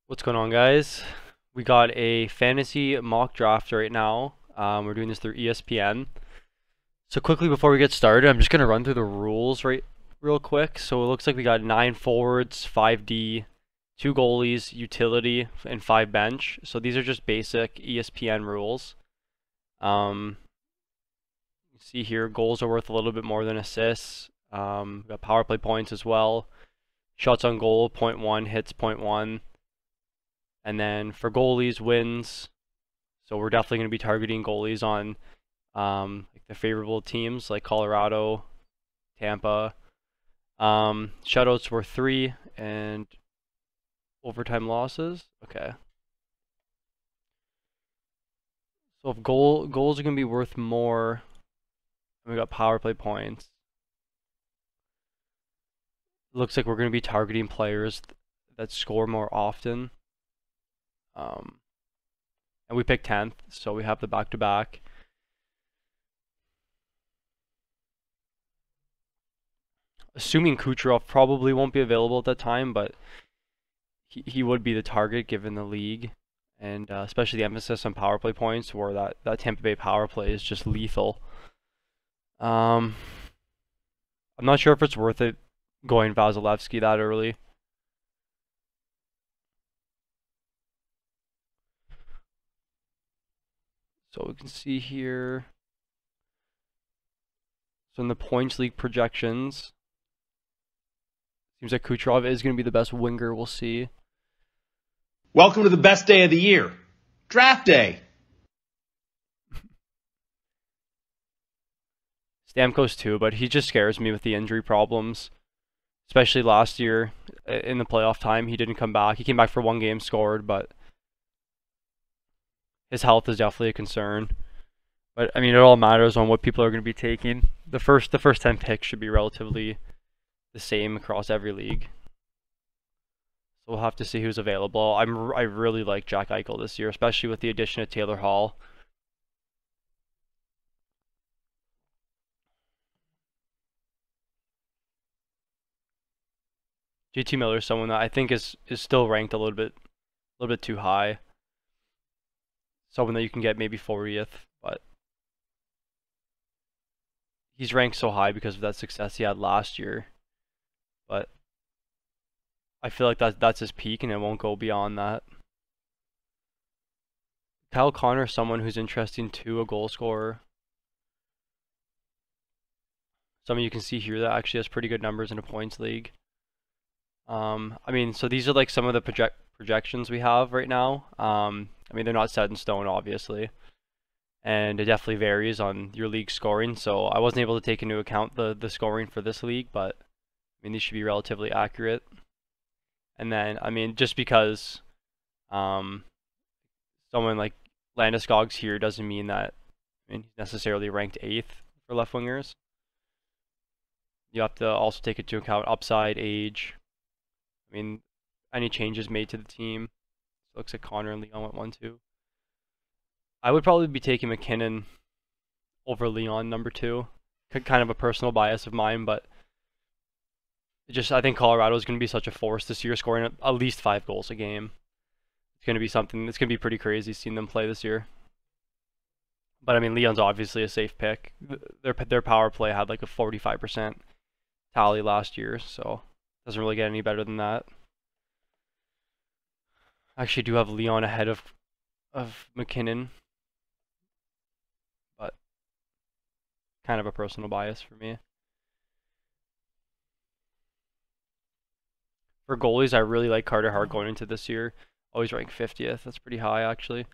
What's going on, guys? We got a fantasy mock draft right now. We're doing this through ESPN. So quickly before we get started, I'm just gonna run through the rules real quick. So it looks like we got 9 forwards, 5D, 2 goalies, utility, and 5 bench. So these are just basic ESPN rules. You see here, goals are worth a little bit more than assists. We got power play points as well. Shots on goal, 0.1, hits 0.1. And then for goalies, wins. So we're definitely going to be targeting goalies on like the favorable teams like Colorado, Tampa. Shutouts were 3 and overtime losses. Okay. So if goals are going to be worth more, and we got power play points. Looks like we're going to be targeting players that score more often. And we picked 10th, so we have the back-to-back. Assuming Kucherov probably won't be available at that time, but he would be the target given the league, and especially the emphasis on power play points, where that Tampa Bay power play is just lethal. I'm not sure if it's worth it going Vasilevsky that early. So we can see here. So in the points league projections, seems like Kucherov is going to be the best winger. We'll see. Welcome to the best day of the year, draft day. Stamkos too, but he just scares me with the injury problems. Especially last year in the playoff time, he didn't come back. He came back for 1 game, scored, but his health is definitely a concern. But I mean, it all matters on what people are going to be taking. The first 10 picks should be relatively the same across every league. So we'll have to see who's available. I really like Jack Eichel this year, especially with the addition of Taylor Hall. JT Miller is someone that I think is still ranked a little bit too high. Someone that you can get maybe 40th, but he's ranked so high because of that success he had last year. But I feel like that's his peak, and it won't go beyond that. Kyle Connor is someone who's interesting too, a goal scorer. Someone you can see here that actually has pretty good numbers in a points league. I mean, so these are like some of the projections we have right now. I mean, they're not set in stone, obviously, and it definitely varies on your league scoring. So I wasn't able to take into account the scoring for this league, but I mean, these should be relatively accurate. And then, I mean, just because someone like Landeskog's here doesn't mean that he's necessarily ranked 8th for left wingers. You have to also take into account upside, age. I mean, any changes made to the team. So it looks like Connor and Leon went 1-2. I would probably be taking McKinnon over Leon number 2. Kind of a personal bias of mine, but I think Colorado is going to be such a force this year, scoring at least 5 goals a game. It's going to be something. It's going to be pretty crazy seeing them play this year. But I mean, Leon's obviously a safe pick. Their power play had like a 45% tally last year, so it doesn't really get any better than that. I actually do have Leon ahead of McKinnon, but kind of a personal bias for me. For goalies, I really like Carter Hart going into this year. Always ranked 50th. That's pretty high, actually.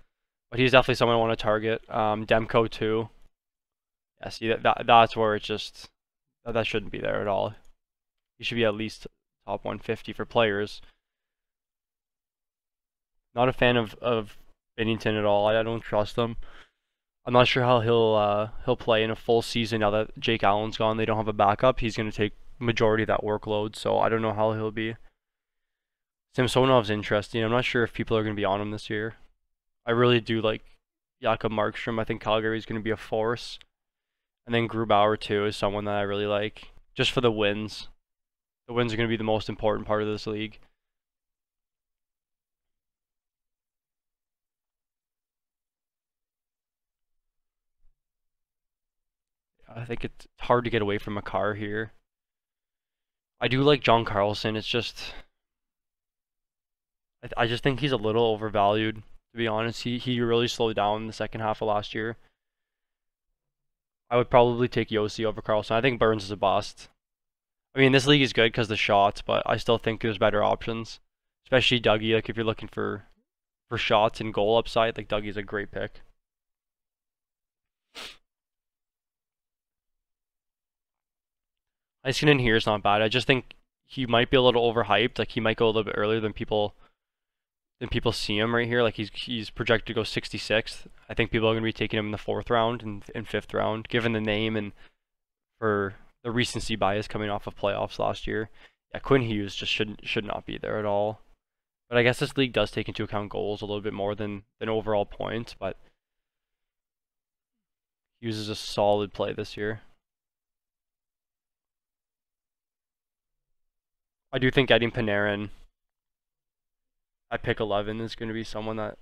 But he's definitely someone I want to target. Demko, too. Yeah, see, that's where it's just... That shouldn't be there at all. He should be at least top 150 for players. Not a fan of Binnington at all. I don't trust him. I'm not sure how he'll play in a full season now that Jake Allen's gone. They don't have a backup. He's going to take majority of that workload, so I don't know how he'll be. Samsonov's interesting. I'm not sure if people are going to be on him this year. I really do like Jakob Markstrom. I think Calgary's going to be a force. And then Grubauer, too, is someone that I really like. Just for the wins. The wins are going to be the most important part of this league. I think it's hard to get away from a car here. I do like John Carlson. It's just I just think he's a little overvalued, to be honest. He really slowed down in the second half of last year. I would probably take Yossi over Carlson. I think Burns is a bust. I mean, this league is good because the shots, but I still think there's better options. Especially Dougie, like if you're looking for shots and goal upside, like Dougie's a great pick. Heiskanen here is not bad. I just think he might be a little overhyped. Like he might go a little bit earlier than people see him right here. Like he's projected to go 66th. I think people are going to be taking him in the 4th round and 5th round, given the name and for the recency bias coming off of playoffs last year. Yeah, Quinn Hughes just should not be there at all. But I guess this league does take into account goals a little bit more than overall points. But Hughes is a solid play this year. I do think getting Panarin at pick 11 is going to be someone that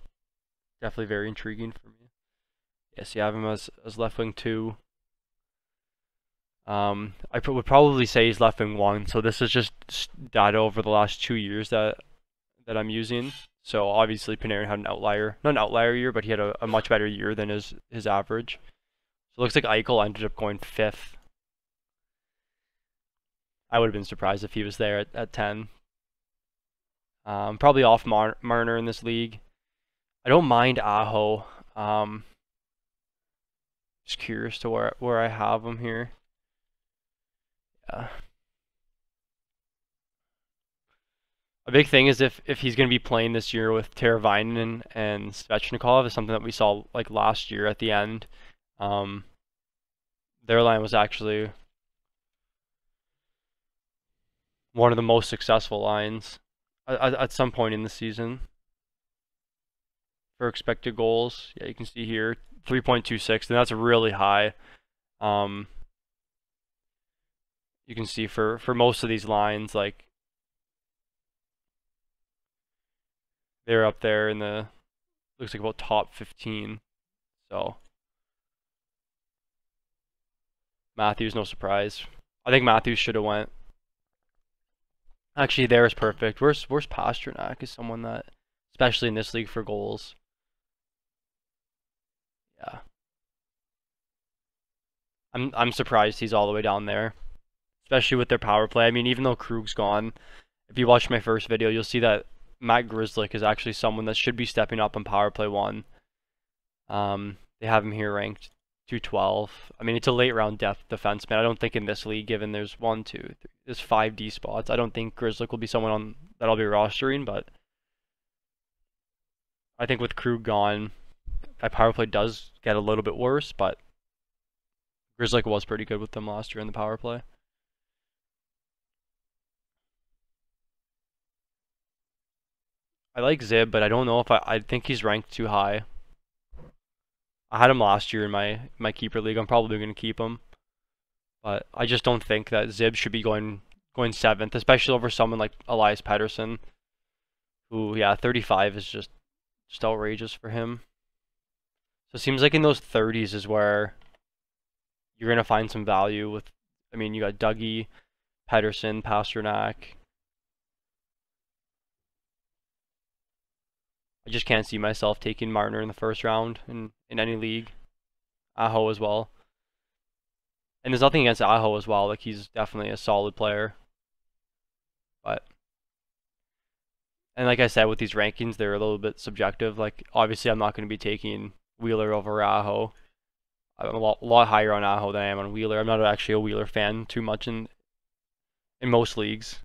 definitely very intriguing for me. Yes, you have him as left wing 2. I would probably say he's left wing 1. So this is just data over the last 2 years that I'm using. So obviously Panarin had not an outlier year, but he had a much better year than his average. So it looks like Eichel ended up going 5th. I would have been surprised if he was there at 10. Probably off Marner in this league. I don't mind Aho. Just curious to where I have him here. Yeah. A big thing is if he's going to be playing this year with Teravainen and Svechnikov is something that we saw like last year at the end. Their line was actually one of the most successful lines at some point in the season for expected goals. Yeah, you can see here 3.26, and that's really high. You can see for most of these lines, like they're up there in the looks like about top 15. So Matthews, no surprise. I think Matthews should have went. Actually, there is perfect. Where's Pasternak is someone that, especially in this league for goals. Yeah. I'm surprised he's all the way down there, especially with their power play. I mean, even though Krug's gone, if you watch my first video, you'll see that Matt Grzelcyk is actually someone that should be stepping up on power play 1. They have him here ranked 212. I mean, it's a late round depth defenseman. I don't think in this league, given there's 1, 2, 3, there's 5 D spots, I don't think Grzelcyk will be someone that I'll be rostering, but I think with Krug gone, that power play does get a little bit worse, but Grzelcyk was pretty good with them last year in the power play. I like Zib, but I don't know if I think he's ranked too high. I had him last year in my keeper league. I'm probably going to keep him, but I just don't think that Zib should be going 7th, especially over someone like Elias Pettersson, who 35 is just outrageous for him. So it seems like in those 30s is where you're going to find some value with. I mean, you got Dougie, Pettersson, Pasternak. I just can't see myself taking Marner in the 1st round in any league. Aho as well. And there's nothing against Aho as well. Like, he's definitely a solid player. But, and like I said, with these rankings, they're a little bit subjective. Like, obviously, I'm not going to be taking Wheeler over Aho. I'm a lot higher on Aho than I am on Wheeler. I'm not actually a Wheeler fan too much in most leagues.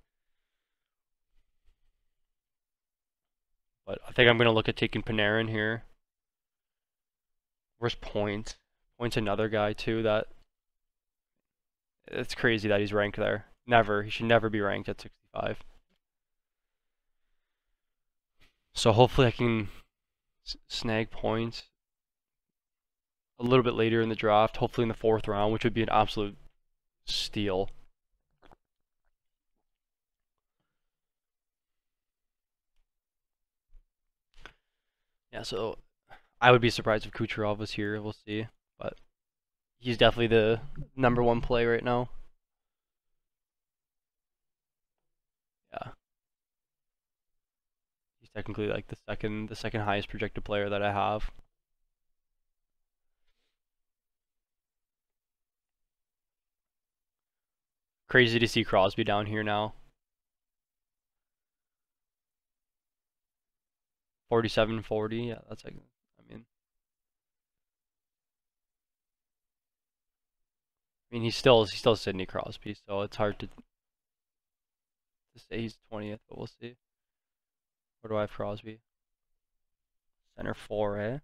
But I think I'm going to look at taking Panarin here. Where's Point? Point's another guy, too, that... It's crazy that he's ranked there. Never. He should never be ranked at 65. So hopefully I can snag points a little bit later in the draft. Hopefully in the 4th round, which would be an absolute steal. Yeah, so I would be surprised if Kucherov was here. We'll see. But he's definitely the #1 play right now. Yeah, he's technically like the second highest projected player that I have. Crazy to see Crosby down here now. 47-40. Yeah, that's like, he's still Sidney Crosby, so it's hard to say he's 20th, but we'll see. Where do I have Crosby? Center 4, eh?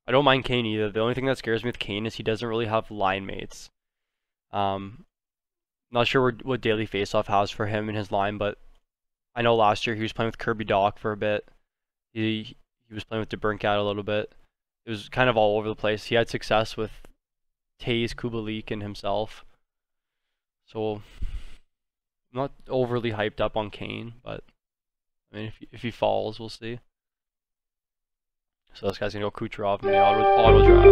I don't mind Kane either. The only thing that scares me with Kane is he doesn't really have line mates. Not sure what daily faceoff has for him in his line, but I know last year he was playing with Kirby Dach for a bit. He was playing with DeBrincat a little bit. It was kind of all over the place. He had success with Taze, Kubalik, and himself. So I'm not overly hyped up on Kane, but I mean, if he falls, we'll see. So this guy's gonna go Kucherov in the auto draft.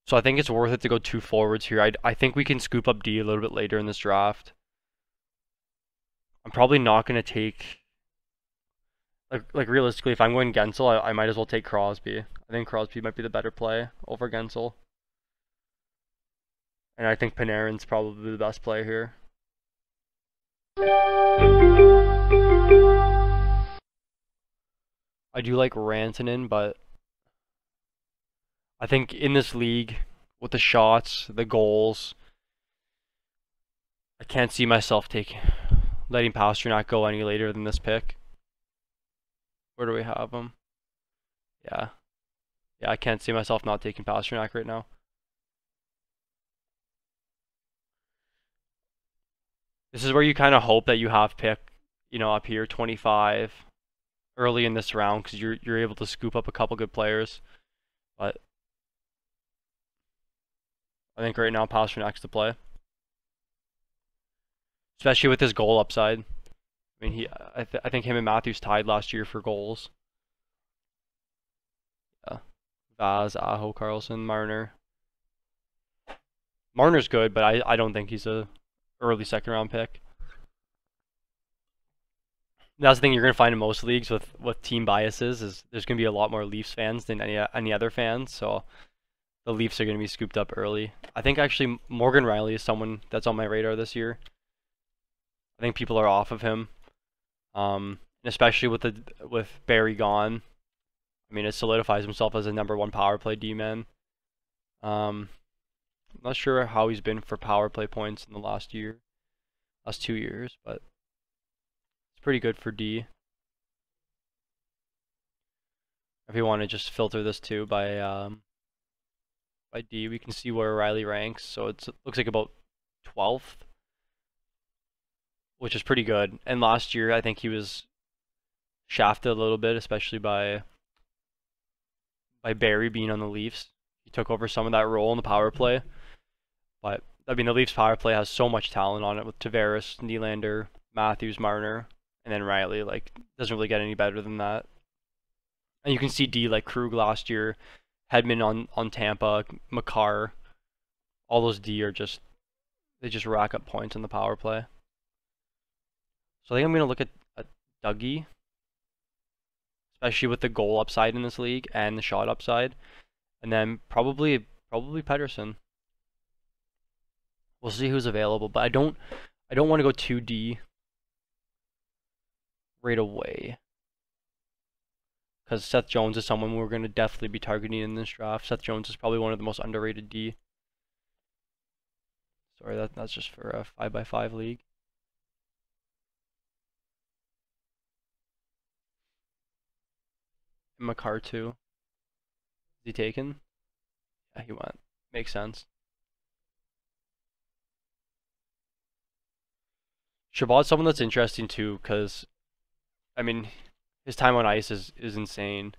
So I think it's worth it to go 2 forwards here. I think we can scoop up D a little bit later in this draft. I'm probably not gonna take, like realistically, if I'm going Gensel, I might as well take Crosby. I think Crosby might be the better play over Gensel. And I think Panarin's probably the best play here. I do like Rantanen, but I think in this league, with the shots, the goals, I can't see myself letting Pastrnak go any later than this pick. Where do we have him? Yeah. Yeah, I can't see myself not taking Pastrnak right now. This is where you kind of hope that you have pick, up here, 25, early in this round, because you're able to scoop up a couple good players. But I think right now Pasternak's the play, especially with his goal upside. I mean, I think him and Matthews tied last year for goals. Yeah. Vaz, Aho, Carlson, Marner. Marner's good, but I don't think he's a early second round pick. That's the thing you're gonna find in most leagues with team biases is there's gonna be a lot more Leafs fans than any other fans, so the Leafs are gonna be scooped up early. I think actually Morgan Reilly is someone that's on my radar this year. I think people are off of him, especially with Barry gone. I mean, it solidifies himself as a #1 power play D-man. I'm not sure how he's been for power play points in the last 2 years, but it's pretty good for D. If you want to just filter this too by D, we can see where Reilly ranks. So it looks like about 12th, which is pretty good. And last year, I think he was shafted a little bit, especially by Barry being on the Leafs. He took over some of that role in the power play. But, I mean, the Leafs power play has so much talent on it with Tavares, Nylander, Matthews, Marner, and then Reilly. Like, doesn't really get any better than that. And you can see D, like Krug last year, Hedman on Tampa, Makar. All those D are they just rack up points in the power play. So I think I'm going to look at Dougie, especially with the goal upside in this league and the shot upside. And then probably Pettersson. We'll see who's available, but I don't want to go 2D right away, because Seth Jones is someone we're going to definitely be targeting in this draft. Seth Jones is probably one of the most underrated D. Sorry, that's just for a 5x5 league. And Makar too. Is he taken? Yeah, he went. Makes sense. Chabot's someone that's interesting too, because, I mean, his time on ice is insane.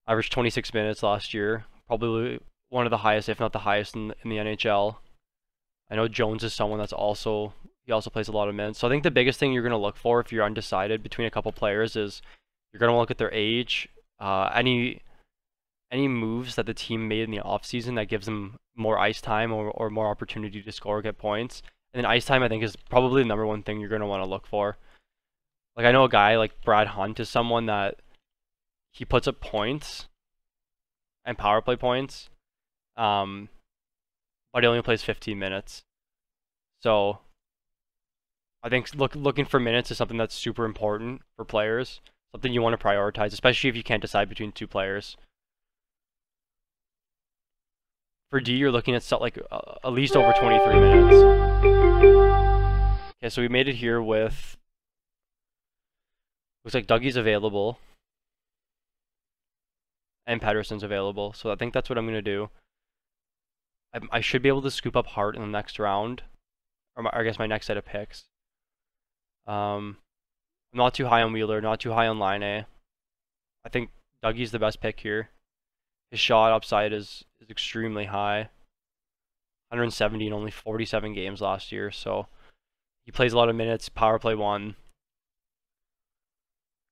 Averaged 26 minutes last year. Probably one of the highest, if not the highest, in the NHL. I know Jones is someone that's also He also plays a lot of minutes. So I think the biggest thing you're going to look for if you're undecided between a couple players is you're going to look at their age, any moves that the team made in the offseason that gives them more ice time or more opportunity to score or get points. And then ice time, I think, is probably the number one thing you're going to want to look for. Like, I know a guy like Brad Hunt is someone that he puts up points and power play points, but he only plays 15 minutes. So I think looking for minutes is something that's super important for players, something you want to prioritize, especially if you can't decide between two players. For D, you're looking at like at least over 23 minutes. Okay, so we made it here with, looks like Dougie's available and Pettersson's available. So I think that's what I'm going to do. I should be able to scoop up Hart in the next round, or I guess my next set of picks. I'm not too high on Wheeler, not too high on Line A. I think Dougie's the best pick here. His shot upside is extremely high. 170 in only 47 games last year, so he plays a lot of minutes, power play 1.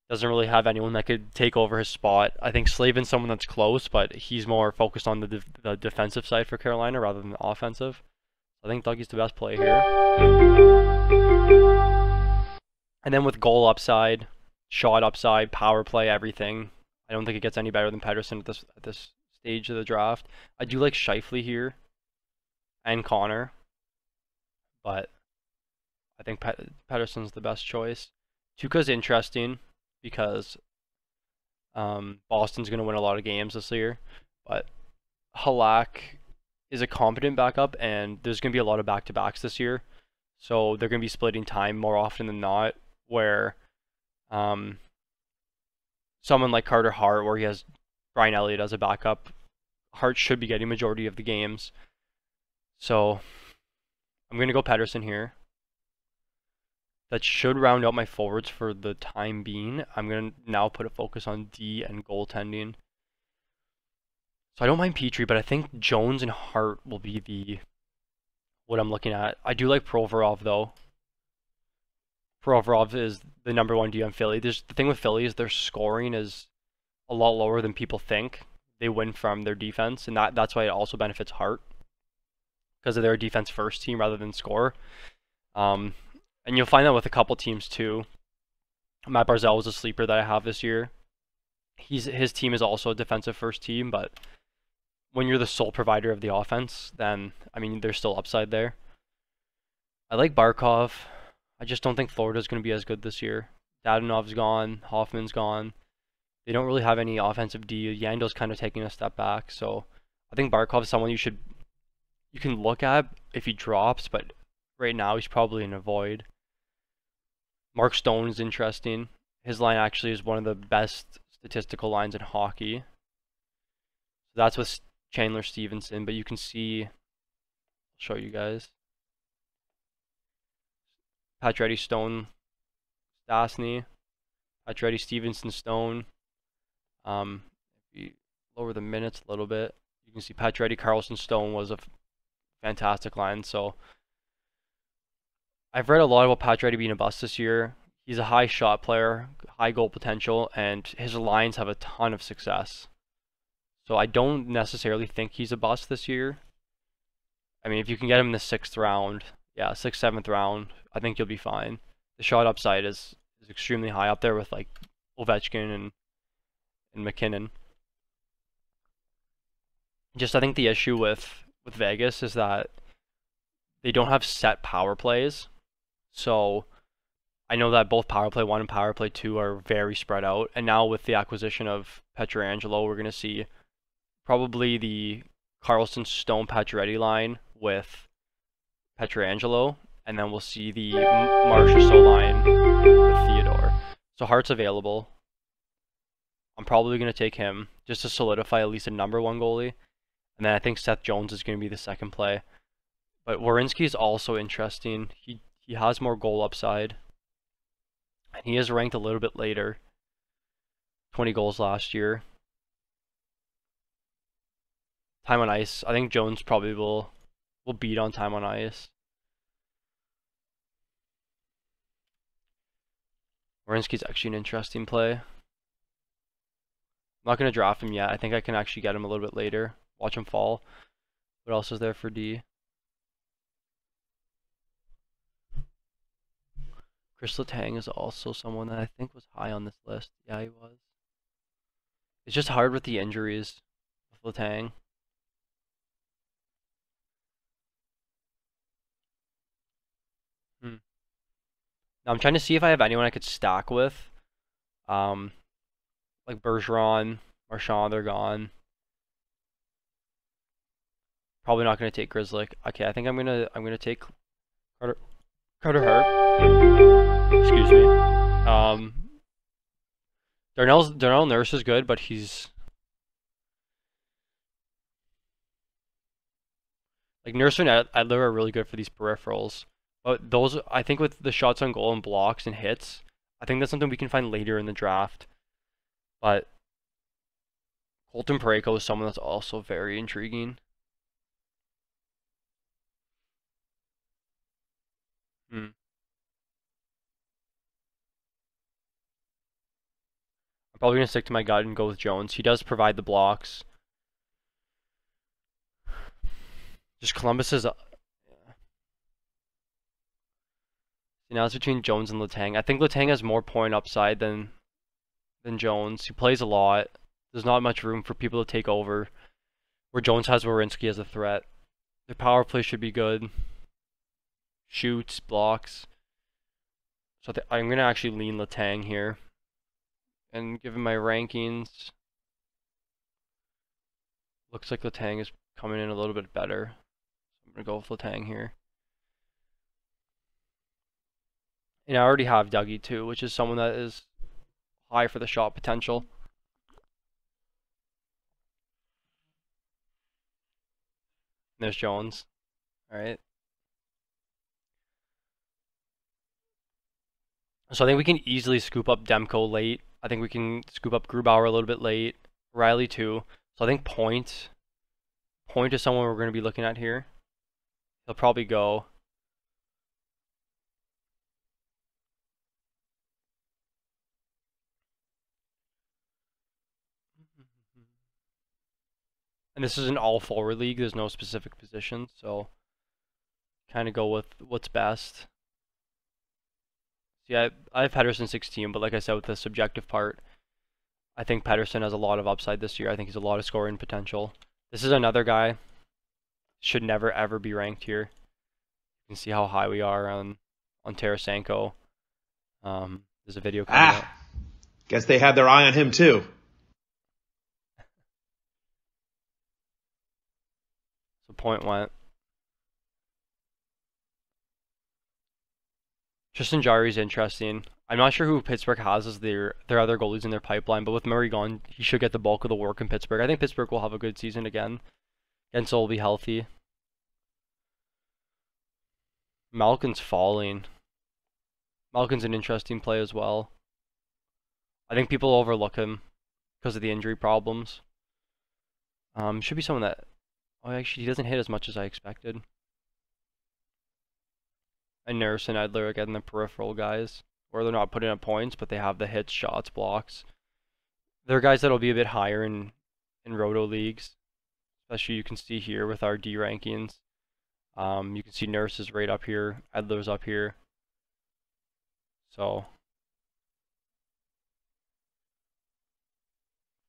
Doesn't really have anyone that could take over his spot. I think Slavin's someone that's close, but he's more focused on the defensive side for Carolina rather than the offensive. I think Dougie's the best play here. And then with goal upside, shot upside, power play, everything, I don't think it gets any better than Pettersson at this stage of the draft. I do like Scheifele here and Connor, but I think Pettersson's the best choice. Tuukka's interesting because Boston's going to win a lot of games this year, but Halak is a competent backup, and there's going to be a lot of back-to-backs this year, so they're going to be splitting time more often than not, where someone like Carter Hart, where he has Brian Elliott as a backup, Hart should be getting majority of the games. So I'm going to go Pettersson here. That should round out my forwards for the time being. I'm going to now put a focus on D and goaltending. So I don't mind Petrie, but I think Jones and Hart will be what I'm looking at. I do like Provorov, though. Provorov is the number 1 D on Philly. The thing with Philly is their scoring is a lot lower than people think. They win from their defense, and that's why it also benefits Hart, because they're a defense first team rather than score. And you'll find that with a couple teams too. Matt Barzal was a sleeper that I have this year. His team is also a defensive first team, but when you're the sole provider of the offense, then I mean there's still upside there. I like Barkov. I just don't think Florida's going to be as good this year. Dadonov's gone, Hoffman's gone. They don't really have any offensive D. Yando's kind of taking a step back, so I think Barkov is someone you can look at if he drops, but right now he's probably in a void. Mark Stone is interesting. His line actually is one of the best statistical lines in hockey. So that's with Chandler Stevenson, but you can see, I'll show you guys. Pacioretty, Stone, Stastny, Pacioretty, Stevenson, Stone. If you lower the minutes a little bit, you can see Pacioretty, Carlson, Stone was a fantastic line. So I've read a lot about Pacioretty being a bust this year. He's a high shot player, high goal potential, and his lines have a ton of success. So I don't necessarily think he's a bust this year. I mean, if you can get him in the 6th round, yeah, 6th, 7th round, I think you'll be fine. The shot upside is extremely high, up there with like Ovechkin and McKinnon. Just I think the issue with Vegas is that they don't have set power plays. So I know that both power play 1 and power play 2 are very spread out. And now with the acquisition of Pietrangelo, we're going to see probably the Carlson, Stone, Pacioretty line with Pietrangelo, and then we'll see the Marchessault line with Theodore. So Hart's available. I'm probably going to take him just to solidify at least a number 1 goalie. And then I think Seth Jones is going to be the second play. But Werenski is also interesting. He has more goal upside. And he is ranked a little bit later. 20 goals last year. Time on ice. I think Jones probably will beat on time on ice. Werenski's actually an interesting play. I'm not going to draft him yet. I think I can actually get him a little bit later. Watch him fall. What else is there for D? Chris Letang is also someone that I think was high on this list. Yeah, he was. It's just hard with the injuries with Letang. Now I'm trying to see if I have anyone I could stack with. Like Bergeron, Marchand, they're gone. Probably not gonna take Grizzly. Okay, I think I'm gonna take Carter Hart. Excuse me. Darnell Nurse is good, but he's like Nurse and Edler are really good for these peripherals. But those, I think, with the shots on goal and blocks and hits, I think that's something we can find later in the draft. But Colton Parayko is someone that's also very intriguing. I'm probably going to stick to my gut and go with Jones. He does provide the blocks. Just Columbus is... now it's between Jones and Letang. I think Letang has more point upside than Jones. He plays a lot. There's not much room for people to take over. Where Jones has Werenski as a threat. Their power play should be good. Shoots, blocks. So I'm going to actually lean Letang here. And given my rankings, looks like Letang is coming in a little bit better. So I'm going to go with Letang here. And I already have Dougie too, which is someone that is high for the shot potential. There's Jones. Alright. So I think we can easily scoop up Demko late. I think we can scoop up Grubauer a little bit late. Reilly too. So I think Point is someone we're going to be looking at here. He'll probably go. And this is an all-forward league. There's no specific position, so kind of go with what's best. Yeah, I have Pettersson 16, but like I said, with the subjective part, I think Pettersson has a lot of upside this year. I think he's a lot of scoring potential. This is another guy. Should never ever be ranked here. You can see how high we are on Tarasenko. There's a video coming out. Guess they had their eye on him too. So Point went. Tristan Jarry's interesting. I'm not sure who Pittsburgh has as their other goalies in their pipeline, but with Murray gone, he should get the bulk of the work in Pittsburgh. I think Pittsburgh will have a good season again. Gensel will be healthy. Malkin's falling. Malkin's an interesting play as well. I think people overlook him because of the injury problems. Should be someone that... Oh, actually, he doesn't hit as much as I expected. And Nurse and Edler are getting the peripheral guys. Or they're not putting up points, but they have the hits, shots, blocks. They're guys that'll be a bit higher in roto leagues. Especially you can see here with our D rankings. You can see Nurse is right up here. Edler's up here. So...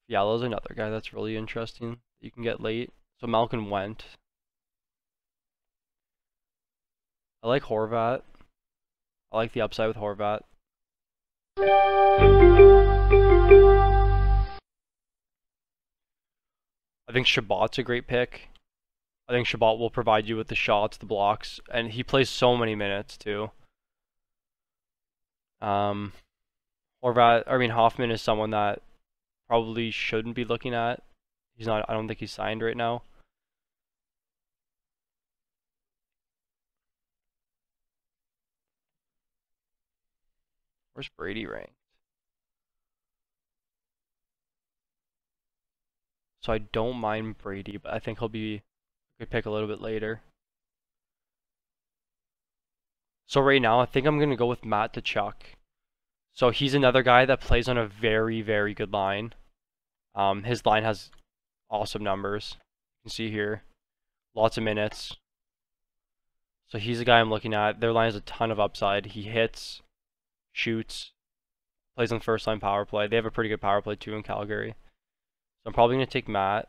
Fiala's another guy that's really interesting. You can get late. So Malkin went. I like Horvat. I like the upside with Horvat. I think Shabbat's a great pick. I think Shabbat will provide you with the shots, the blocks, and he plays so many minutes too. Hoffman is someone that probably shouldn't be looking at. He's not. I don't think he's signed right now. Where's Brady ranked? So I don't mind Brady, but I think he'll be a good pick a little bit later. So right now, I think I'm gonna go with Matt Tkachuk. So he's another guy that plays on a very, very good line. His line has awesome numbers. You can see here, lots of minutes. So he's a guy I'm looking at. Their line has a ton of upside. He hits, shoots, plays on first line power play. They have a pretty good power play too in Calgary. So I'm probably going to take Matt.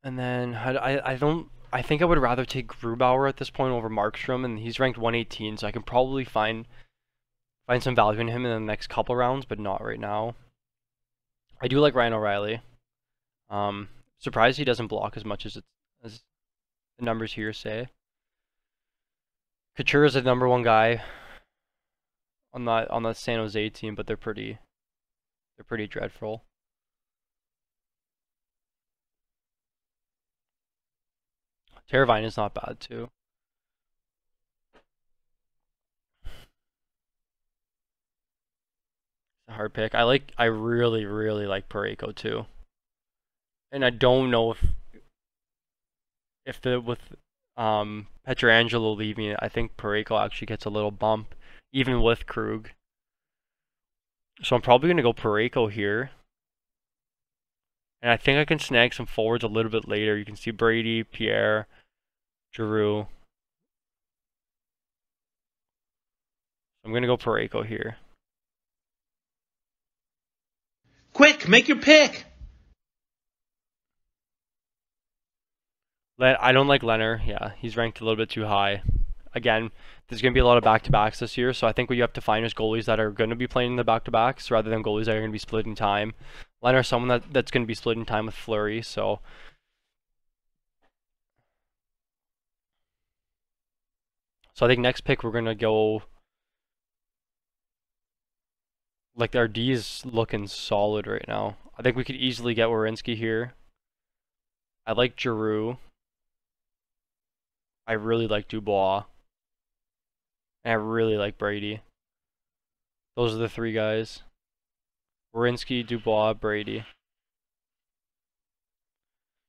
And then I think I would rather take Grubauer at this point over Markstrom, and he's ranked 118, so I can probably find some value in him in the next couple rounds, but not right now. I do like Ryan O'Reilly. Surprised he doesn't block as much as the numbers here say. Couture is the #1 guy on that San Jose team, but they're pretty dreadful. Teravainen is not bad too. It's a hard pick. I really like Parayko too. And I don't know if with Pietrangelo leaving, I think Parayko actually gets a little bump, even with Krug. So I'm probably gonna go Parayko here. And I think I can snag some forwards a little bit later. You can see Brady, Pierre, Giroux. I'm going to go Parayko here. Quick, make your pick! I don't like Leonard. Yeah, he's ranked a little bit too high. Again, there's going to be a lot of back-to-backs this year, so I think what you have to find is goalies that are going to be playing in the back-to-backs rather than goalies that are going to be splitting time. Leonard's someone that's going to be splitting time with Fleury, so... So I think next pick we're going to go... Like, our D is looking solid right now. I think we could easily get Werenski here. I like Giroux. I really like Dubois. And I really like Brady. Those are the three guys. Werenski, Dubois, Brady.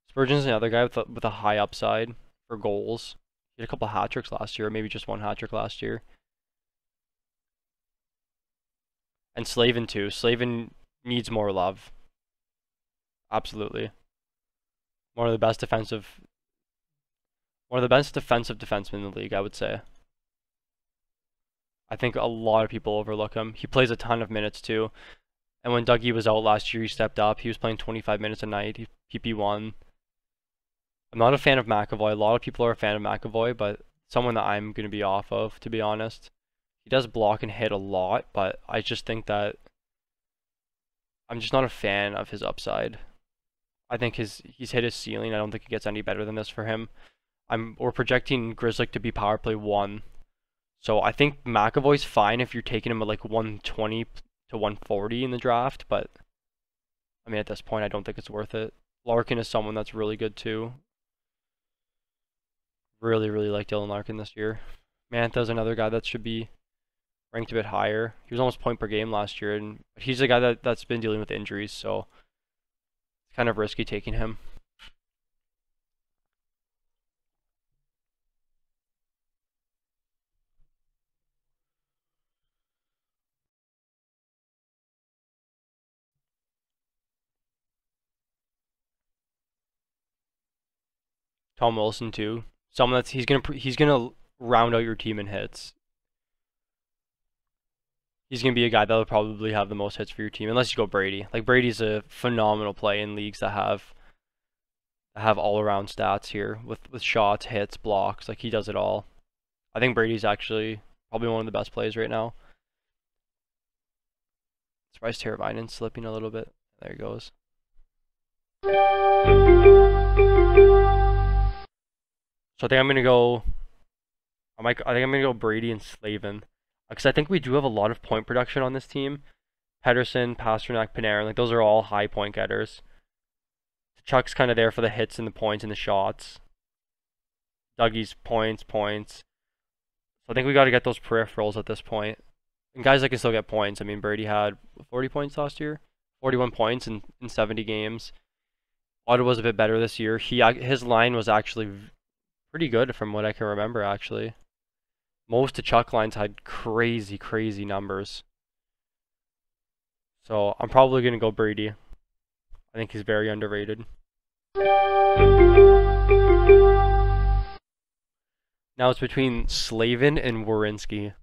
Spurgeon's another guy with a high upside for goals. He had a couple hat tricks last year, or maybe just one hat trick last year. And Slavin too. Slavin needs more love. Absolutely. One of the best defensive defensemen in the league, I would say. I think a lot of people overlook him. He plays a ton of minutes too. And when Dougie was out last year, he stepped up. He was playing 25 minutes a night. He PP1. I'm not a fan of McAvoy. A lot of people are a fan of McAvoy, but someone that I'm going to be off of, to be honest. He does block and hit a lot, but I just think that I'm just not a fan of his upside. I think he's hit his ceiling. I don't think it gets any better than this for him. We're projecting Grzelcyk to be power play 1. So I think McAvoy's fine if you're taking him at like 120 to 140 in the draft, but I mean at this point I don't think it's worth it. Larkin is someone that's really good too. Really like Dylan Larkin this year. Mantha's another guy that should be ranked a bit higher. He was almost point per game last year, and he's a guy that's been dealing with injuries, so it's kind of risky taking him. Tom Wilson too. Someone that's he's gonna round out your team in hits. He's gonna be a guy that'll probably have the most hits for your team, unless you go Brady. Like Brady's a phenomenal play in leagues that have all around stats here with shots, hits, blocks. Like he does it all. I think Brady's actually probably one of the best plays right now. Surprised Teravainen's slipping a little bit. There he goes. So I think I'm gonna go. I think I'm gonna go Brady and Slavin, because I think we do have a lot of point production on this team. Pedersen, Pasternak, Panarin, like those are all high point getters. Chuck's kind of there for the hits and the points and the shots. Dougie's points. So I think we got to get those peripherals at this point. And guys that can still get points. I mean, Brady had 40 points last year, 41 points in 70 games. Ottawa's a bit better this year. His line was actually pretty good from what I can remember, actually. Most of Chuck lines had crazy, crazy numbers. So I'm probably going to go Brady. I think he's very underrated. Now it's between Slavin and Werenski.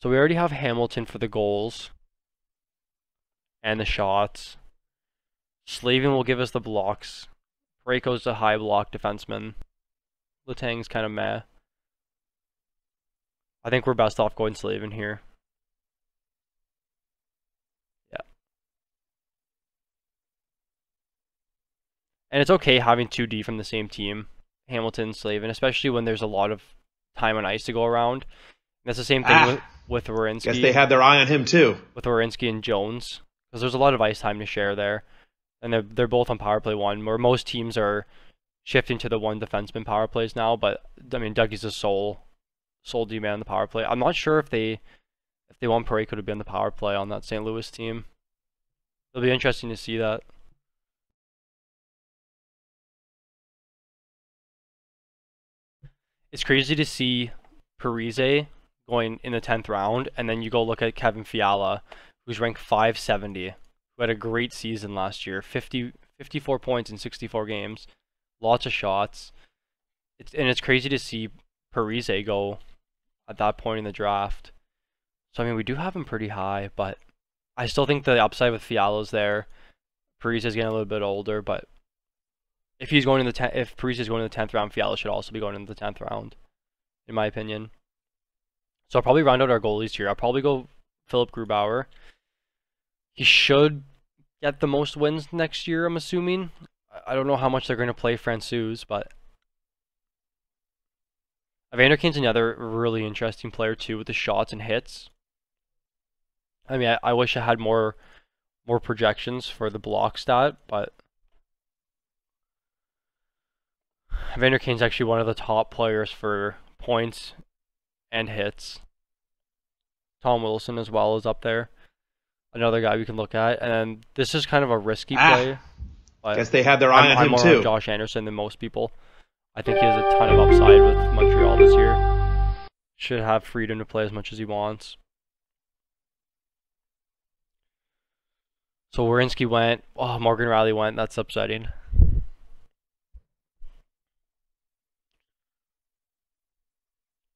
So we already have Hamilton for the goals and the shots. Slavin will give us the blocks. Parayko's a high block defenseman. Letang's kind of meh. I think we're best off going Slavin here. Yeah. And it's okay having 2D from the same team, Hamilton, Slavin, especially when there's a lot of time on ice to go around. And that's the same thing with Werenski. Guess they had their eye on him too. With Werenski and Jones, because there's a lot of ice time to share there. And they're both on power play 1, where most teams are shifting to the 1 defenseman power plays now. But I mean, Dougie's a sole D-man on the power play. I'm not sure if they want Parayko to be on the power play on that St. Louis team. It'll be interesting to see that. It's crazy to see Parise going in the 10th round, and then you go look at Kevin Fiala, who's ranked 570, who had a great season last year, 54 points in 64 games, lots of shots. It's crazy to see Parise go at that point in the draft. So I mean, we do have him pretty high, but I still think the upside with Fiala's there. Parise is getting a little bit older, but if Parise is going in the 10th round, Fiala should also be going in the 10th round, in my opinion. So I'll probably round out our goalies here. I'll probably go Philip Grubauer. He should get the most wins next year, I'm assuming. I don't know how much they're going to play Francouz, but Evander Kane's another really interesting player too with the shots and hits. I mean, I wish I had more projections for the block stat, but Evander Kane's actually one of the top players for points and hits. Tom Wilson as well is up there. Another guy we can look at. And this is kind of a risky play. But guess they had their eye on him too. I'm more on Josh Anderson than most people. I think he has a ton of upside with Montreal this year. Should have freedom to play as much as he wants. So Werenski went. Oh, Morgan Reilly went. That's upsetting.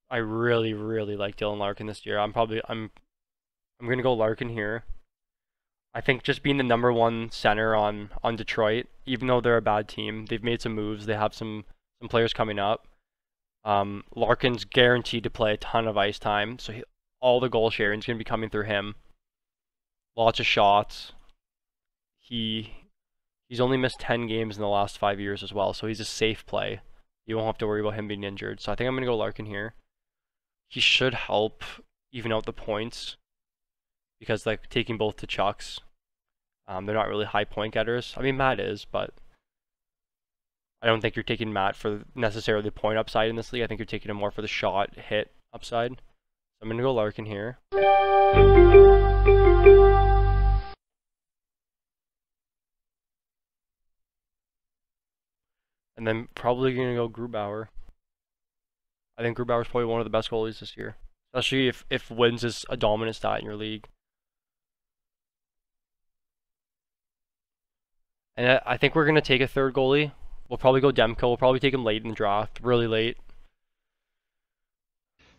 I really, really like Dylan Larkin this year. I'm gonna go Larkin here. I think just being the #1 center on Detroit, even though they're a bad team, they've made some moves. They have some players coming up. Larkin's guaranteed to play a ton of ice time, so all the goal sharing is gonna be coming through him. Lots of shots. He's only missed 10 games in the last 5 years as well, so he's a safe play. You won't have to worry about him being injured. So I think I'm gonna go Larkin here. He should help even out the points because like taking both to Chucks, they're not really high point getters. I mean, Matt is, but I don't think you're taking Matt for necessarily the point upside in this league. I think you're taking him more for the shot hit upside. So I'm gonna go Larkin here. And then probably gonna go Grubauer. I think Grubauer's probably one of the best goalies this year, especially if wins is a dominant stat in your league. And I think we're gonna take a third goalie. We'll probably go Demko. We'll probably take him late in the draft, really late.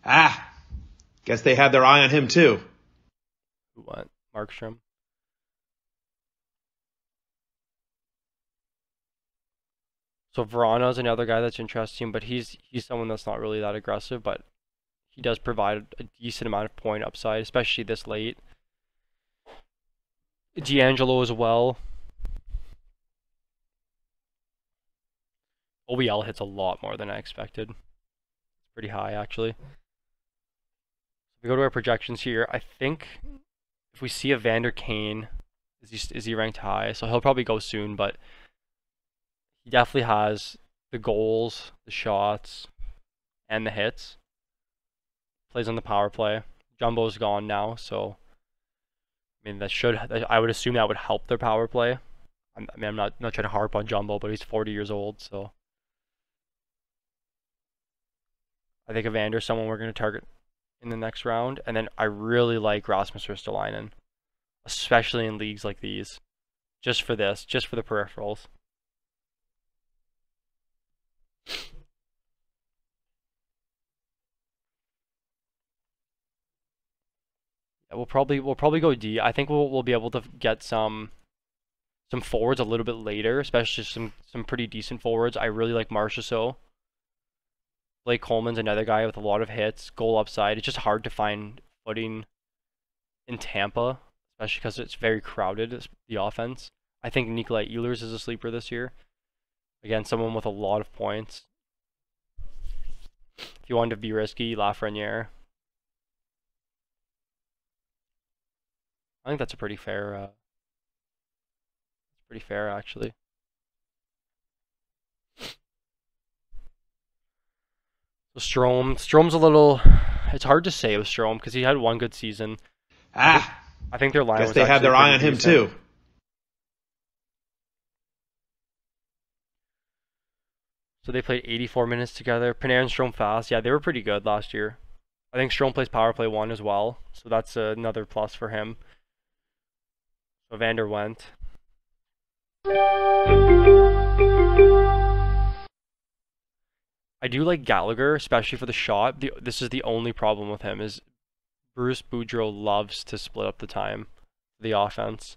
Guess they had their eye on him too. Who went? Markstrom. So Verana's another guy that's interesting, but he's someone that's not really that aggressive, but he does provide a decent amount of point upside, especially this late. D'Angelo as well. OBL hits a lot more than I expected. It's pretty high, actually. We go to our projections here. I think if we see Evander Kane, is he ranked high? So he'll probably go soon, but he definitely has the goals, the shots, and the hits. Plays on the power play. Jumbo's gone now, so I mean I would assume that would help their power play. I mean, I'm not trying to harp on Jumbo, but he's 40 years old, so I think Evander's someone we're going to target in the next round. And then I really like Rasmus Ristolainen, especially in leagues like these. Just for this, just for the peripherals. Yeah, we'll probably go D. I think we'll be able to get some forwards a little bit later, especially some pretty decent forwards. I really like Marchessault. Blake Coleman's another guy with a lot of hits, goal upside. It's just hard to find footing in Tampa, especially because it's very crowded, the offense. I think Nikolai Ehlers is a sleeper this year. Again, someone with a lot of points. If you wanted to be risky, Lafreniere. I think that's a pretty fair. Pretty fair, actually. So Strom's a little. It's hard to say with Strome because he had one good season. I think their line guess was they had their eye on him too. So they played 84 minutes together. Panarin and Strome fast. Yeah, they were pretty good last year. I think Strome plays power play 1 as well, so that's another plus for him. So Vander went. I do like Gallagher, especially for the shot. This is the only problem with him is Bruce Boudreau loves to split up the time, the offense.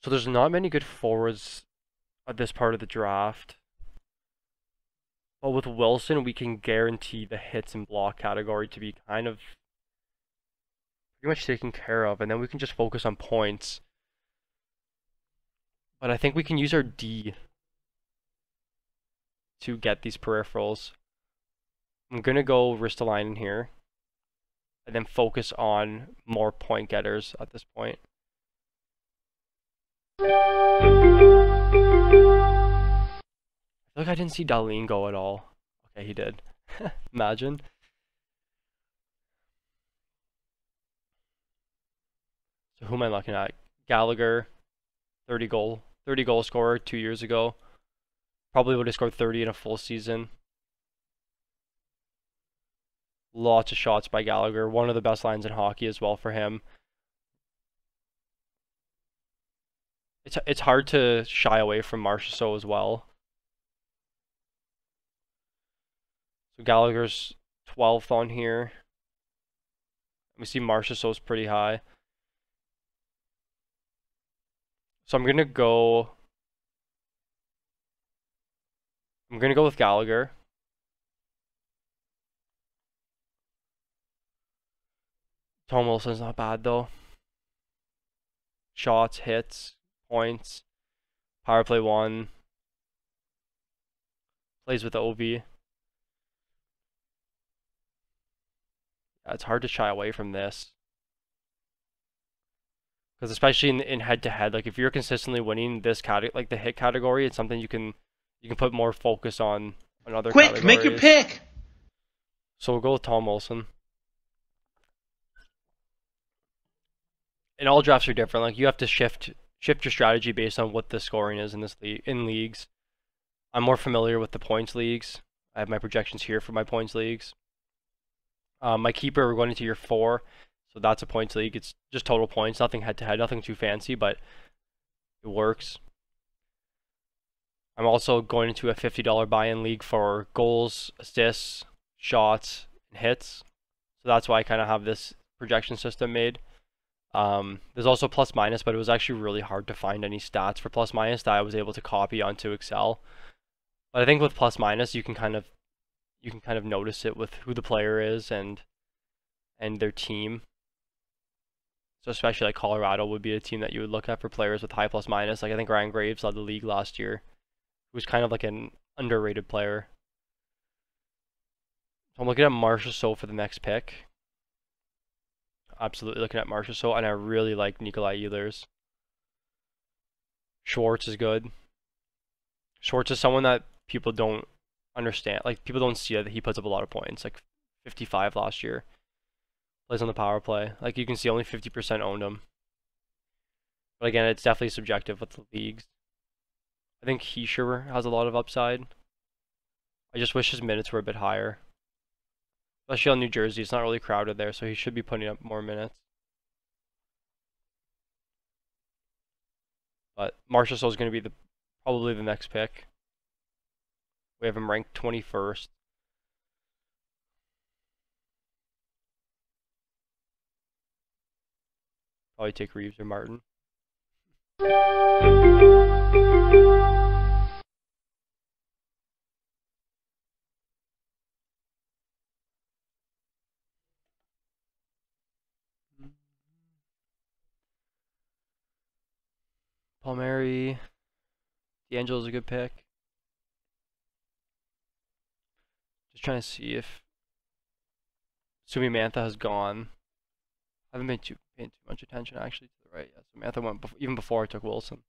So there's not many good forwards at this part of the draft. But with Wilson, we can guarantee the hits and block category to be kind of pretty much taken care of, and then we can just focus on points. But I think we can use our D to get these peripherals. I'm going to go Ristolainen here, and then focus on more point getters at this point. I feel like I didn't see Dahlin go at all. Okay, he did. Imagine. So who am I looking at? Gallagher, 30 goal scorer 2 years ago. Probably would have scored 30 in a full season. Lots of shots by Gallagher. One of the best lines in hockey as well for him. It's hard to shy away from Marchessault as well. So Gallagher's 12th on here. We see Marchessault's pretty high. So I'm gonna go with Gallagher. Tom Wilson's not bad though. Shots, hits, points, power play 1. Plays with Ovi. Yeah, it's hard to shy away from this. Because especially in head-to-head, like if you're consistently winning this category, like the hit category, it's something you can put more focus on other categories. Quick, make your pick. So we'll go with Tom Wilson. And all drafts are different. Like you have to shift your strategy based on what the scoring is in this leagues. I'm more familiar with the points leagues. I have my projections here for my points leagues. My keeper, we're going into year 4. So that's a points league. It's just total points, nothing head-to-head, nothing too fancy, but it works. I'm also going into a $50 buy-in league for goals, assists, shots, and hits. So that's why I kind of have this projection system made. There's also plus minus, but it was actually really hard to find any stats for plus minus that I was able to copy onto Excel. But I think with plus minus, you can kind of notice it with who the player is and their team. So especially like Colorado would be a team that you would look at for players with high plus minus. Like I think Ryan Graves led the league last year. He was kind of like an underrated player. So I'm looking at Marchessault for the next pick. Absolutely looking at Marchessault, and I really like Nikolai Ehlers. Schwartz is good. Schwartz is someone that people don't understand. Like people don't see that he puts up a lot of points. Like 55 last year. Plays on the power play. Like you can see only 50% owned him. But again, it's definitely subjective with the leagues. I think Heischer has a lot of upside. I just wish his minutes were a bit higher. Especially on New Jersey, it's not really crowded there, so he should be putting up more minutes. But Marchessault is going to be probably the next pick. We have him ranked 21st. Probably take Reeves or Martin. Palmieri. D'Angelo's a good pick. Just trying to see if Sumi Mantha has gone. I haven't been paying too much attention actually to the right yet. So Mantha went even before I took Wilson.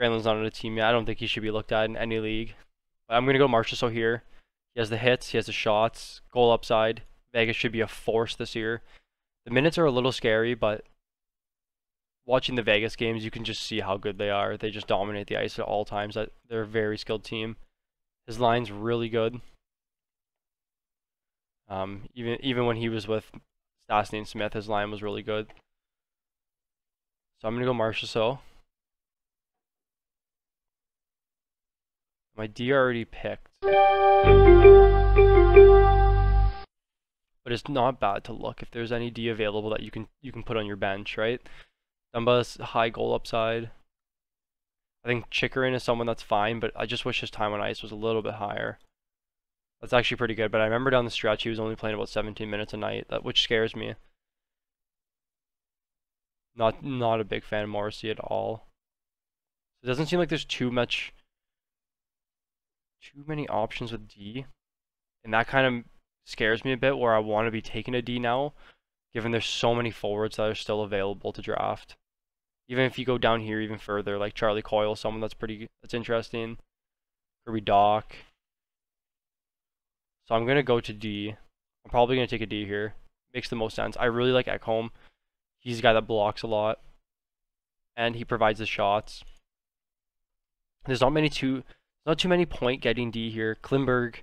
Granlund's not on a team yet. I don't think he should be looked at in any league. But I'm going to go Marchessault here. He has the hits, he has the shots, goal upside. Vegas should be a force this year. The minutes are a little scary, but watching the Vegas games, you can just see how good they are. They just dominate the ice at all times. They're a very skilled team. His line's really good. Even when he was with Stastny and Smith, his line was really good. So I'm going to go Marchessault. My D already picked. But it's not bad to look if there's any D available that you can put on your bench, right? Dumba's high goal upside. I think Chikrin is someone that's fine, but I just wish his time on ice was a little bit higher. That's actually pretty good, but I remember down the stretch he was only playing about 17 minutes a night, which scares me. Not a big fan of Morrissey at all. It doesn't seem like there's too many options with D, and that kind of scares me a bit, where I want to be taking a D now, given there's so many forwards that are still available to draft. Even if you go down here even further, like Charlie Coyle, someone that's interesting. Kirby Doc. So I'm gonna go to D. I'm probably gonna take a D here. Makes the most sense. I really like Ekholm. He's a guy that blocks a lot, and he provides the shots. There's not too many point getting D here. Klimberg.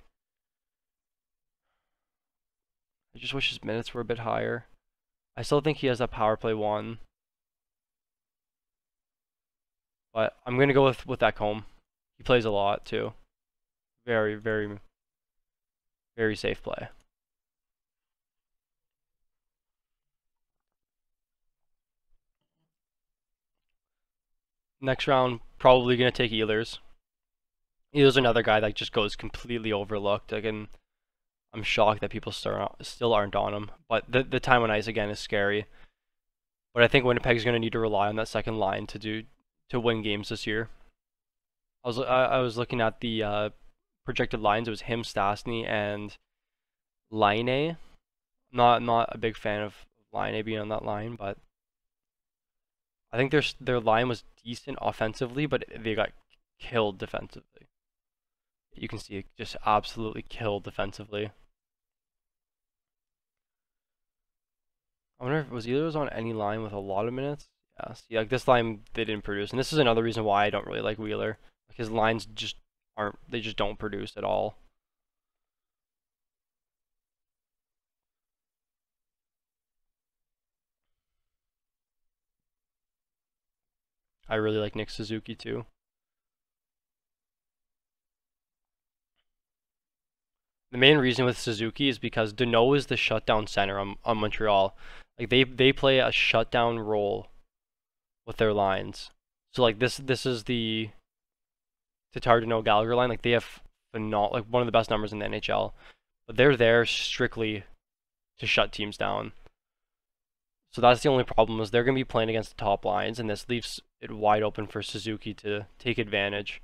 I just wish his minutes were a bit higher. I still think he has that power play one. But I'm going to go with Ekholm. He plays a lot too. Very, very, very safe play. Next round, probably going to take Ehlers. Ehlers another guy that just goes completely overlooked. Again, I'm shocked that people still aren't on him. But the time on ice again is scary. But I think Winnipeg's going to need to rely on that second line to win games this year. I was looking at the projected lines. It was him, Stastny, and Laine. Not a big fan of Laine being on that line, but I think their line was decent offensively, but they got killed defensively. You can see it just absolutely killed defensively. I wonder if either was on any line with a lot of minutes. Yeah, see, like this line they didn't produce, and this is another reason why I don't really like Wheeler. Like his lines just don't produce at all. I really like Nick Suzuki too. The main reason with Suzuki is because Deneau is the shutdown center on Montreal. Like they play a shutdown role with their lines. So like this is the Tatar Deneau Gallagher line. Like they have like one of the best numbers in the NHL, but they're there strictly to shut teams down. So that's the only problem, is they're going to be playing against the top lines, and this leaves it wide open for Suzuki to take advantage.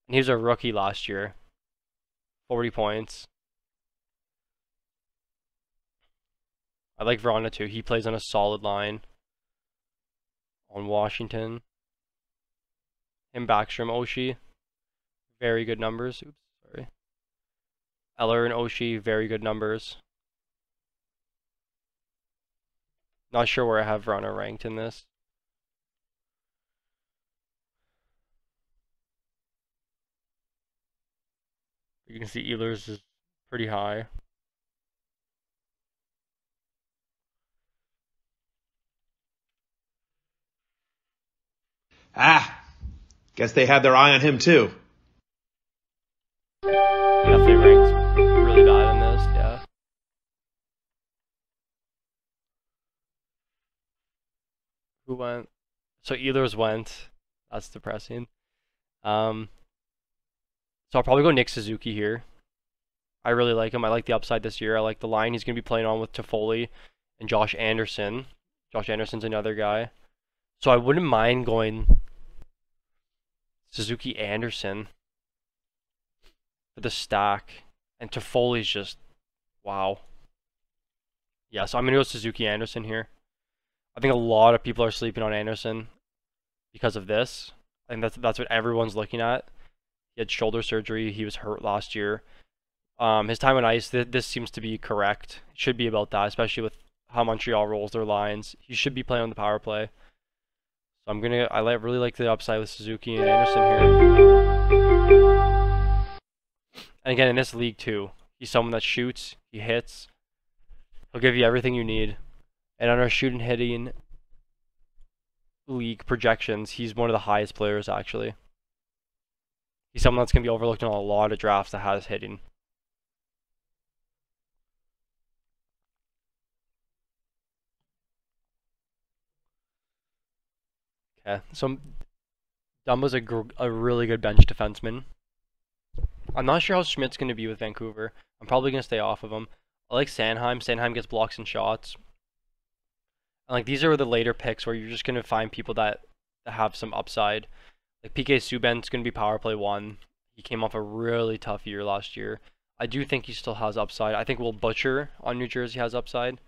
And he was a rookie last year. 40 points. I like Vrana too. He plays on a solid line. On Washington. Him, Backstrom, Oshie. Very good numbers. Oops, sorry. Eller and Oshie, very good numbers. Not sure where I have Vrana ranked in this. You can see Ehlers is pretty high. Ah, guess they had their eye on him too. Definitely ranks really bad in this, yeah. Who went? So Ehlers went. That's depressing. Um, so I'll probably go Nick Suzuki here. I really like him. I like the upside this year. I like the line he's going to be playing on with Toffoli and Josh Anderson. Josh Anderson's another guy. So I wouldn't mind going Suzuki Anderson for the stack. And Toffoli's just, wow. Yeah, so I'm going to go Suzuki Anderson here. I think a lot of people are sleeping on Anderson because of this. I think that's what everyone's looking at. He had shoulder surgery. He was hurt last year. His time on ice, this seems to be correct. It should be about that, especially with how Montreal rolls their lines. He should be playing on the power play. So really like the upside with Suzuki and Anderson here. And again, in this league too, he's someone that shoots, he hits, he'll give you everything you need. And on our shooting hitting league projections, he's one of the highest players actually. He's someone that's going to be overlooked in a lot of drafts that has hitting. Okay, so Dumba's a really good bench defenseman. I'm not sure how Schmidt's going to be with Vancouver. I'm probably going to stay off of him. I like Sanheim. Sanheim gets blocks and shots. And like these are the later picks where you're just going to find people that have some upside. Like PK Subban's going to be power play 1. He came off a really tough year last year. I do think he still has upside. I think Will Butcher on New Jersey has upside.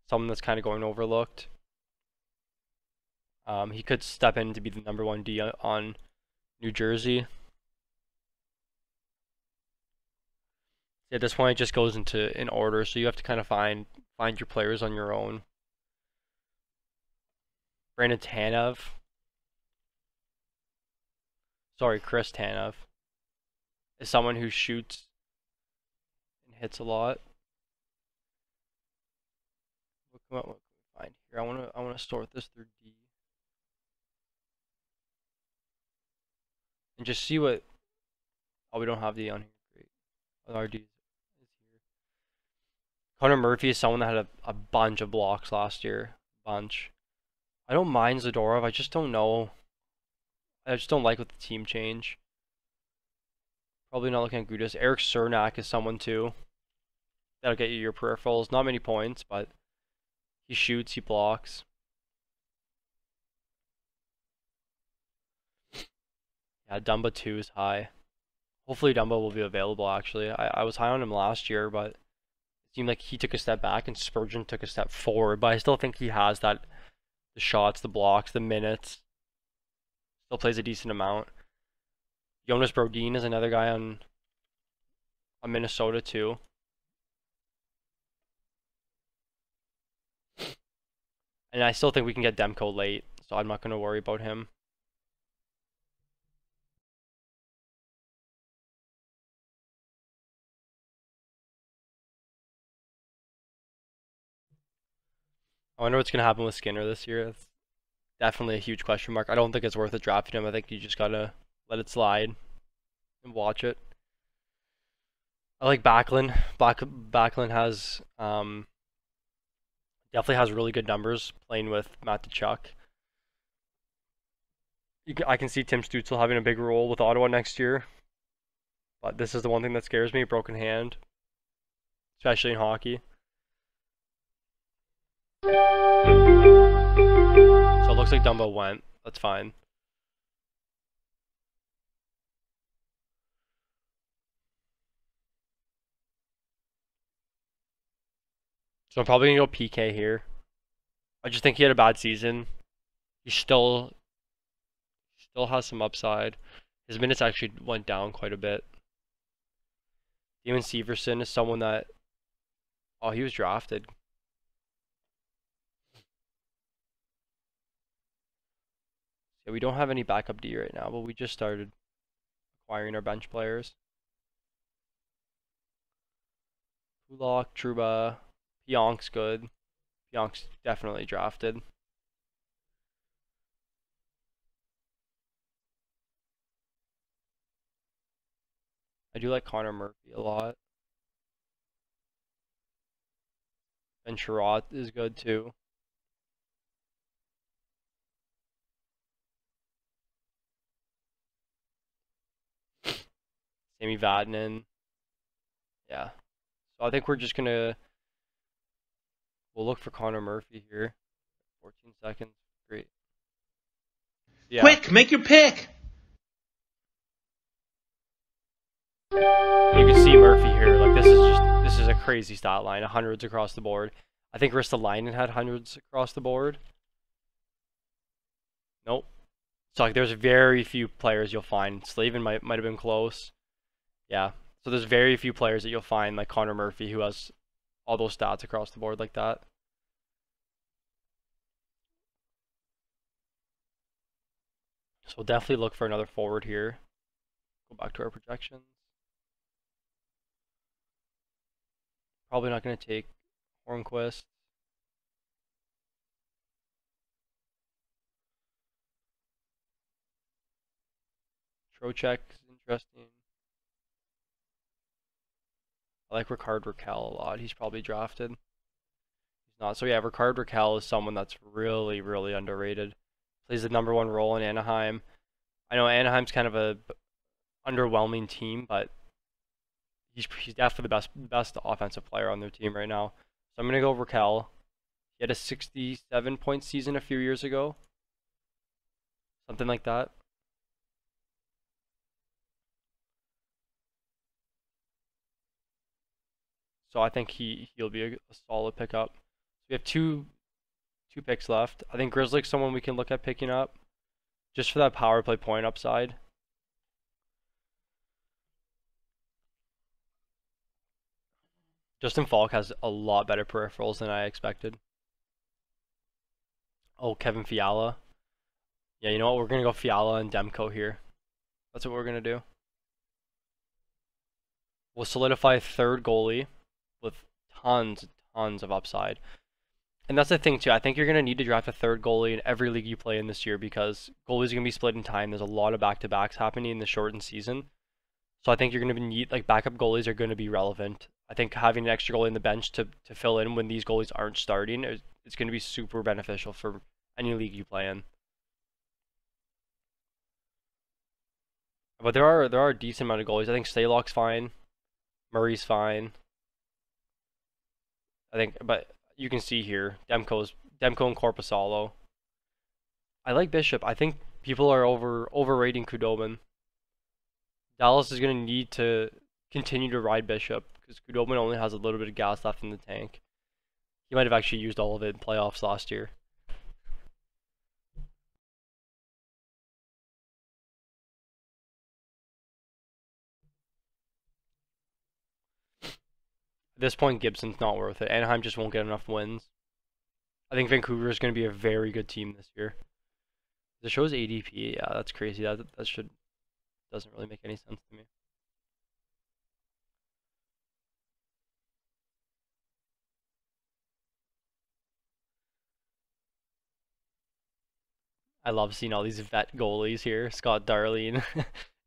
Someone that's kind of going overlooked. He could step in to be the number 1 D on New Jersey. At this point, it just goes in order, so you have to kind of find your players on your own. Brandon Tanev. Sorry, Chris Tanev is someone who shoots and hits a lot. What can we find here? I wanna sort this through D and just see what. Oh, we don't have D on here. Great. Our D is here. Connor Murphy is someone that had a bunch of blocks last year. Bunch. I don't mind Zadorov. I just don't know. I just don't like with the team change. Probably not looking at Gudas. Eric Cernak is someone too. That'll get you your peripherals. Not many points, but he shoots, he blocks. Yeah, Dumba 2 is high. Hopefully Dumba will be available actually. I was high on him last year, but it seemed like he took a step back and Spurgeon took a step forward. But I still think he has that, the shots, the blocks, the minutes. Still plays a decent amount. Jonas Brodin is another guy on Minnesota too. And I still think we can get Demko late, so I'm not going to worry about him. I wonder what's going to happen with Skinner this year. It's definitely a huge question mark. I don't think it's worth it drafting him. I think you just got to let it slide and watch it. I like Backlund. Backlund has definitely has really good numbers playing with Matt Tkachuk. I can see Tim Stützle having a big role with Ottawa next year. But this is the one thing that scares me, broken hand. Especially in hockey. So it looks like Dumbo went. That's fine. So I'm probably going to go PK here. I just think he had a bad season. He still has some upside. His minutes actually went down quite a bit. Damon Severson is someone that, oh, he was drafted. Yeah, we don't have any backup D right now, but we just started acquiring our bench players. Kulak, Truba, Pionk's good. Pionk's definitely drafted. I do like Connor Murphy a lot. And Sherratt is good too. Sammy Vatanen. Yeah. So I think we're just gonna we'll look for Connor Murphy here. 14 seconds. Great. Yeah. Quick, make your pick. You can see Murphy here. Like this is a crazy stat line. Hundreds across the board. I think Ristolainen had hundreds across the board. Nope. So like there's very few players you'll find. Slavin might have been close. Yeah. So there's very few players that you'll find like Connor Murphy who has all those stats across the board like that. So we'll definitely look for another forward here. Go back to our projections. Probably not going to take Hornquist. Trocheck is interesting. I like Rickard Rakell a lot. He's probably drafted. He's not. So yeah, Rickard Rakell is someone that's really, really underrated. Plays the #1 role in Anaheim. I know Anaheim's kind of a underwhelming team, but he's definitely the best offensive player on their team right now. So I'm gonna go Rakell. He had a 67-point season a few years ago. Something like that. So I think he'll be a solid pickup. So we have two picks left. I think Grizzly's someone we can look at picking up, just for that power play point upside. Justin Falk has a lot better peripherals than I expected. Oh, Kevin Fiala. Yeah, you know what? We're gonna go Fiala and Demko here. That's what we're gonna do. We'll solidify a third goalie with tons of upside. And that's the thing too. I think you're going to need to draft a third goalie in every league you play in this year because goalies are going to be split in time. There's a lot of back-to-backs happening in the shortened season. So I think you're going to need, like, backup goalies are going to be relevant. I think having an extra goalie in the bench to fill in when these goalies aren't starting, it's going to be super beneficial for any league you play in. But there are a decent amount of goalies. I think Stalock's fine. Murray's fine. I think, but you can see here, Demko and Korpisalo. I like Bishop. I think people are overrating Khudobin. Dallas is going to need to continue to ride Bishop because Khudobin only has a little bit of gas left in the tank. He might have actually used all of it in playoffs last year. At this point, Gibson's not worth it. Anaheim just won't get enough wins. I think Vancouver is going to be a very good team this year. The show's ADP, yeah, that's crazy. That doesn't really make any sense to me. I love seeing all these vet goalies here. Scott Darling,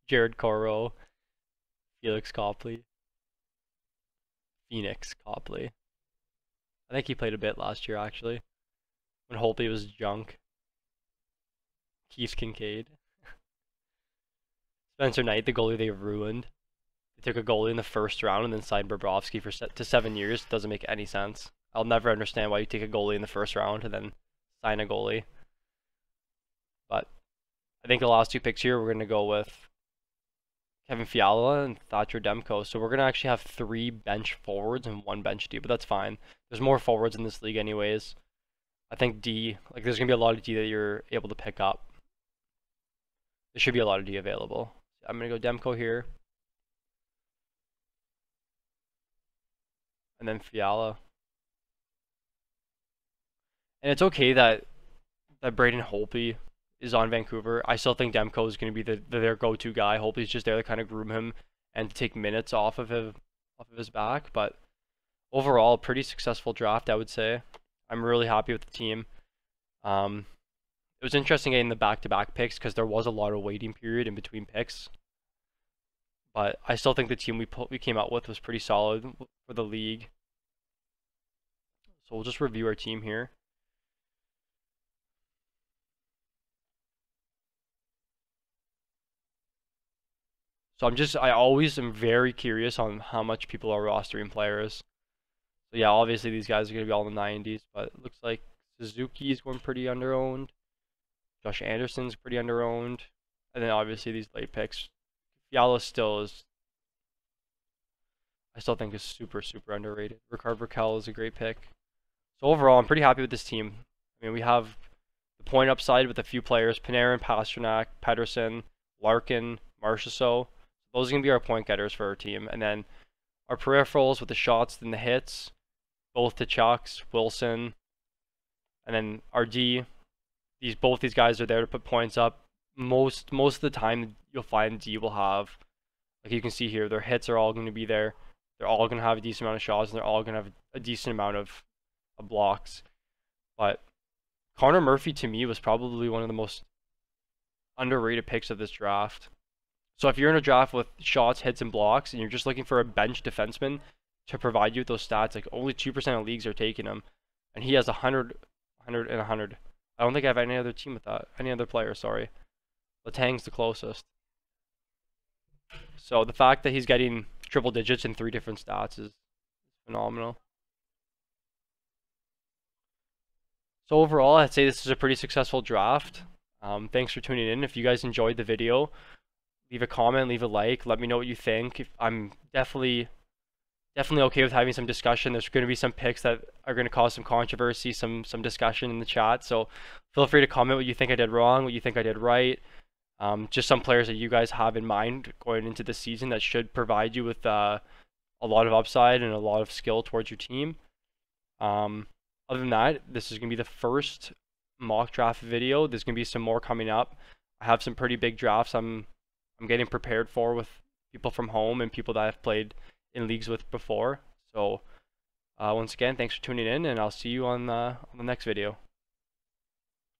Jared Coro, Felix Copley, Phoenix Copley. I think he played a bit last year actually, when Holtby was junk. Keith Kincaid. Spencer Knight, the goalie they ruined. They took a goalie in the first round and then signed Bobrovsky to 7 years. Doesn't make any sense. I'll never understand why you take a goalie in the first round and then sign a goalie. But I think the last two picks here, we're going to go with Kevin Fiala and Thatcher Demko. So we're going to actually have 3 bench forwards and 1 bench D, but that's fine. There's more forwards in this league anyways. I think D, like there's going to be a lot of D that you're able to pick up. There should be a lot of D available. I'm going to go Demko here. And then Fiala. And it's okay that Braden Holtby is on Vancouver. I still think Demko is going to be their go-to guy. Holtby's just there to kind of groom him and to take minutes off of his back. But overall, pretty successful draft, I would say. I'm really happy with the team. It was interesting getting the back-to-back picks because there was a lot of waiting period in between picks. But I still think the team we came out with was pretty solid for the league. So we'll just review our team here. So I always am very curious on how much people are rostering players. So yeah, obviously these guys are going to be all in the 90s, but it looks like Suzuki is going pretty under-owned. Josh Anderson's pretty under-owned. And then obviously these late picks. Fiala still is, I still think is super, super underrated. Rickard Rakell is a great pick. So overall, I'm pretty happy with this team. I mean, we have the point upside with a few players: Panarin, Pastrnak, Pedersen, Larkin, Marchessault. Those are going to be our point getters for our team. And then our peripherals with the shots and the hits, both to Chucks, Wilson, and then our D. Both these guys are there to put points up. Most of the time, you'll find D will have, like you can see here, their hits are all going to be there. They're all going to have a decent amount of shots, and they're all going to have a decent amount of blocks. But Connor Murphy, to me, was probably one of the most underrated picks of this draft. So if you're in a draft with shots, hits, and blocks, and you're just looking for a bench defenseman to provide you with those stats, like only 2% of leagues are taking him, and he has 100, 100, and 100. I don't think I have any other team with that. Any other player, sorry. Letang's the closest. So the fact that he's getting triple digits in 3 different stats is phenomenal. So overall, I'd say this is a pretty successful draft. Thanks for tuning in. If you guys enjoyed the video, leave a comment, leave a like, let me know what you think. I'm definitely okay with having some discussion. There's going to be some picks that are going to cause some controversy, some discussion in the chat. So feel free to comment what you think I did wrong, what you think I did right. Just some players that you guys have in mind going into the season that should provide you with a lot of upside and a lot of skill towards your team. Other than that, this is going to be the first mock draft video. There's going to be some more coming up. I have some pretty big drafts I'm getting prepared for with people from home and people that I've played in leagues with before. So once again, thanks for tuning in, and I'll see you on the next video.